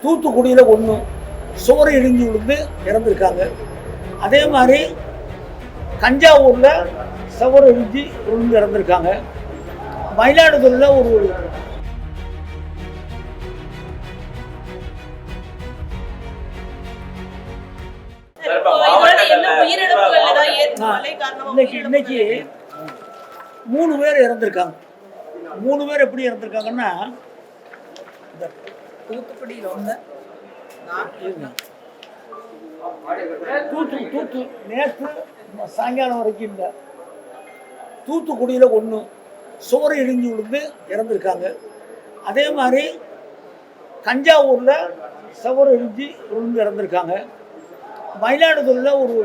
தூத்துக்குடியில் ஒன்று சுவர் இடிஞ்சு விழுந்து இறந்துருக்காங்க. அதே மாதிரி தஞ்சாவூரில் சுவர் இடிஞ்சு விழுந்து இறந்துருக்காங்க. மயிலாடுதுறையில் ஒரு இன்னைக்கு 3 பேர் இறந்துருக்காங்க. 3 பேர் எப்படி இறந்துருக்காங்கன்னா, தூத்துக்குடியில் ஒன்று நேற்று சாயங்காலம் வரைக்கும் இல்லை. தூத்துக்குடியில் ஒன்று சுவர் இடிஞ்சு விழுந்து இறந்துருக்காங்க. அதே மாதிரி தஞ்சாவூரில் சுவர் இடிஞ்சு விழுந்து இறந்துருக்காங்க. மயிலாடுதுறையில் ஒரு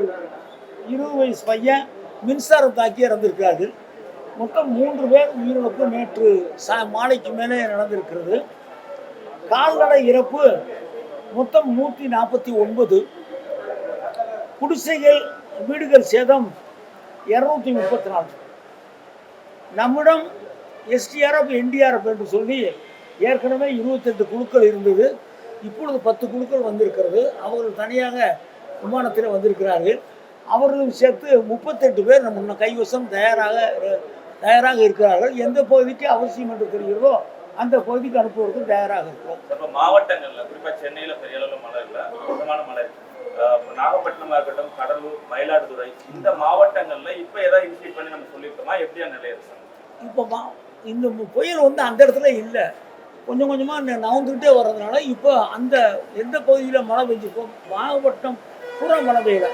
20 வயசு பையன் மின்சாரம் தாக்கி இறந்துருக்காரு. மொத்தம் 3 பேர் உயிரிழப்பு நேற்று மாலைக்கு மேலே நடந்திருக்கிறது. கால்நடை இறப்பு மொத்தம் 149. குடிசைகள் வீடுகள் சேதம் 234. நம்மிடம் எஸ்டிஆர்எஃப் என்டிஆர்எஃப் என்று சொல்லி ஏற்கனவே 28 குழுக்கள் இருந்தது. இப்பொழுது 10 குழுக்கள் வந்திருக்கிறது. அவர்கள் தனியாக விமானத்தில் வந்திருக்கிறார்கள். அவர்களும் சேர்த்து 38 பேர் நம்ம கைவசம் தயாராக இருக்கிறார்கள். எந்த பகுதிக்கு அவசியம் என்று தெரிகிறதோ அந்த பகுதிக்கு அனுப்புவதற்கு தயாராக இருக்கும். இப்போ மாவட்டங்களில் குறிப்பாக சென்னையில் பெரிய அளவில் மழை இல்லை, சுத்தமான மழை. நாகப்பட்டினமாக இருக்கட்டும், கடலூர், மயிலாடுதுறை, இந்த மாவட்டங்களில் இப்போ ஏதாவது இன்சிட் பண்ணி நம்ம சொல்லியிருக்கோமா? எப்படியா நிலை இருக்கு? இப்போ இந்த புயல் வந்து அந்த இடத்துல இல்லை, கொஞ்சம் கொஞ்சமாக நகர்ந்துக்கிட்டே வர்றதுனால இப்போ அந்த எந்த பகுதியில் மழை பெஞ்சிருக்கோம், நாகப்பட்டினம் பூரா மழை பெய்யல,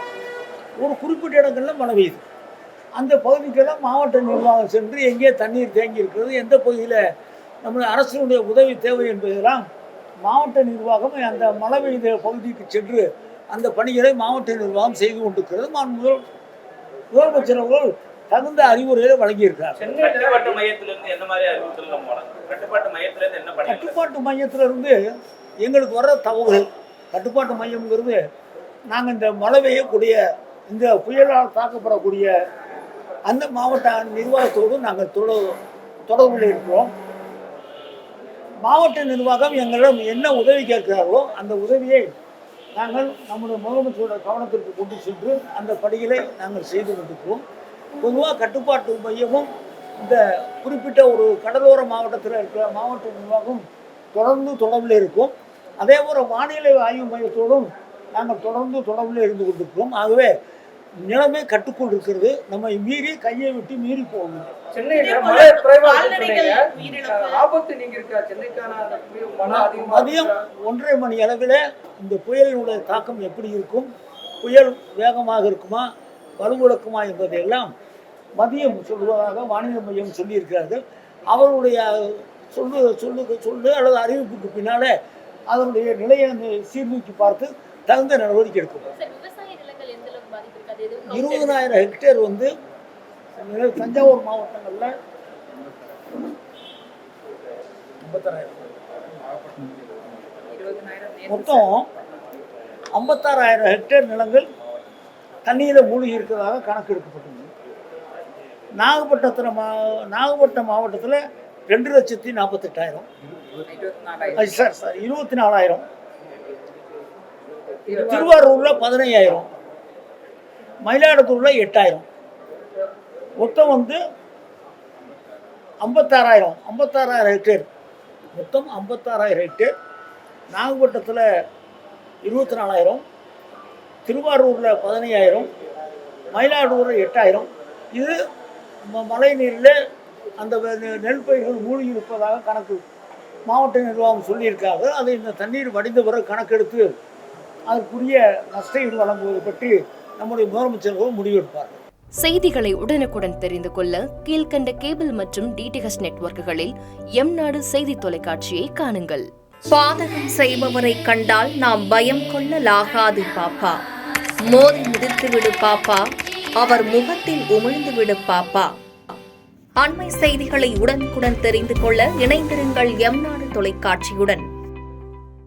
ஒரு குறிப்பிட்ட இடங்களில் மழை பெய்யுது. அந்த பகுதிக்கெல்லாம் மாவட்ட நிர்வாகம் சென்று எங்கே தண்ணீர் தேங்கி இருக்கிறது, எந்த பகுதியில் நம்முடைய அரசினுடைய உதவி தேவை என்பதெல்லாம் மாவட்ட நிர்வாகம் அந்த மழை பெய்த பகுதிக்கு சென்று அந்த பணிகளை மாவட்ட நிர்வாகம் செய்து கொண்டிருக்கிறது. முதலமைச்சர் அவர்கள் தகுந்த அறிவுரைகளை வழங்கியிருக்கிறார். கட்டுப்பாட்டு மையத்திலிருந்து என்ன மாதிரி அறிவுறுத்தல் நம்ம வழங்குறோம்? கட்டுப்பாட்டு மையத்திலிருந்து எங்களுக்கு வர்ற தகவல்கள், கட்டுப்பாட்டு மையம்ங்கிறது நாங்கள் இந்த மழை பெய்யக்கூடிய இந்த புயலால் தாக்கப்படக்கூடிய அந்த மாவட்ட நிர்வாகத்தோடு நாங்கள் தொடர்பில் இருக்கிறோம். மாவட்ட நிர்வாகம் எங்களிடம் என்ன உதவி கேட்கிறார்களோ அந்த உதவியை நாங்கள் நம்முடைய முதலமைச்சரோட கவனத்திற்கு கொண்டு சென்று அந்த பணிகளை நாங்கள் செய்து கொண்டிருக்கிறோம். பொதுவாக கட்டுப்பாட்டு மையமும் இந்த குறிப்பிட்ட ஒரு கடலோர மாவட்டத்தில் இருக்கிற மாவட்ட நிர்வாகம் தொடர்ந்து தொடர்பில் இருக்கும். அதே போல் வானிலை ஆய்வு மையத்தோடும் நாங்கள் தொடர்ந்து தொடர்பில் இருந்து கொண்டிருக்கிறோம். ஆகவே நிலைமை கட்டுக்குள் இருக்கிறது. நம்ம மீறி கையை விட்டு மீறி போகணும். மதியம் 1:30 மணி அளவில் இந்த புயலினுடைய தாக்கம் எப்படி இருக்கும், புயல் வேகமாக இருக்குமா வலுவிழக்குமா என்பதையெல்லாம் மதியம் சொல்வதாக வானிலை மையம் சொல்லியிருக்கிறார்கள். அவருடைய சொல்லு அல்லது அறிவிப்புக்கு பின்னாலே அதனுடைய நிலையை சீர்தூக்கி பார்த்து தகுந்த நடவடிக்கை எடுக்கும். 20,000 ஹெக்டேர் வந்து தஞ்சாவூர் மாவட்டங்களில் 56,000, மொத்தம் 56,000 ஹெக்டேர் நிலங்கள் தண்ணீரில் மூழ்கி இருக்கிறதாக கணக்கெடுக்கப்பட்டது. நாகப்பட்டினம் மாவட்டத்தில் 2,48,000, 24,000, திருவாரூரில் 15,000, மயிலாடுதுறையில் 8,000, மொத்தம் வந்து 56,000 ஹெக்டேர். மொத்தம் 56,000 ஹெக்டேர். நாகப்பட்டினத்தில் 24,000, திருவாரூரில் 15,000, மயிலாடுதுறையில் 8,000. இது மழை நீரில் அந்த நெல் பயிர்கள் மூழ்கி இருப்பதாக கணக்கு மாவட்ட நிர்வாகம் சொல்லியிருக்காங்க. அதை இந்த தண்ணீர் வடிந்த பிறகு கணக்கெடுத்து அதற்குரிய நஷ்டஈடு வழங்குவது பற்றி நம்முடைய முதலமைச்சர்கள் முடிவெடுப்பார்கள். செய்திகளை உடனுக்குடன் தெரிந்து கொள்ள கீழ்கண்ட கேபிள் மற்றும் டிடிஹெச் நெட்வொர்க்குகளில் எம்நாடு செய்தி தொலைக்காட்சியை காணுங்கள். பாதகம் செய்பவரை கண்டால் நாம் பயம் கொள்ளலாகாது பாப்பா. மோதி மிதித்து விடு பாப்பா, அவர் முகத்தில் உமிழ்ந்து விடு பாப்பா. அண்மை செய்திகளை உடனுக்குடன் தெரிந்து கொள்ள இணைந்திருங்கள் எம்நாடு தொலைக்காட்சியுடன்.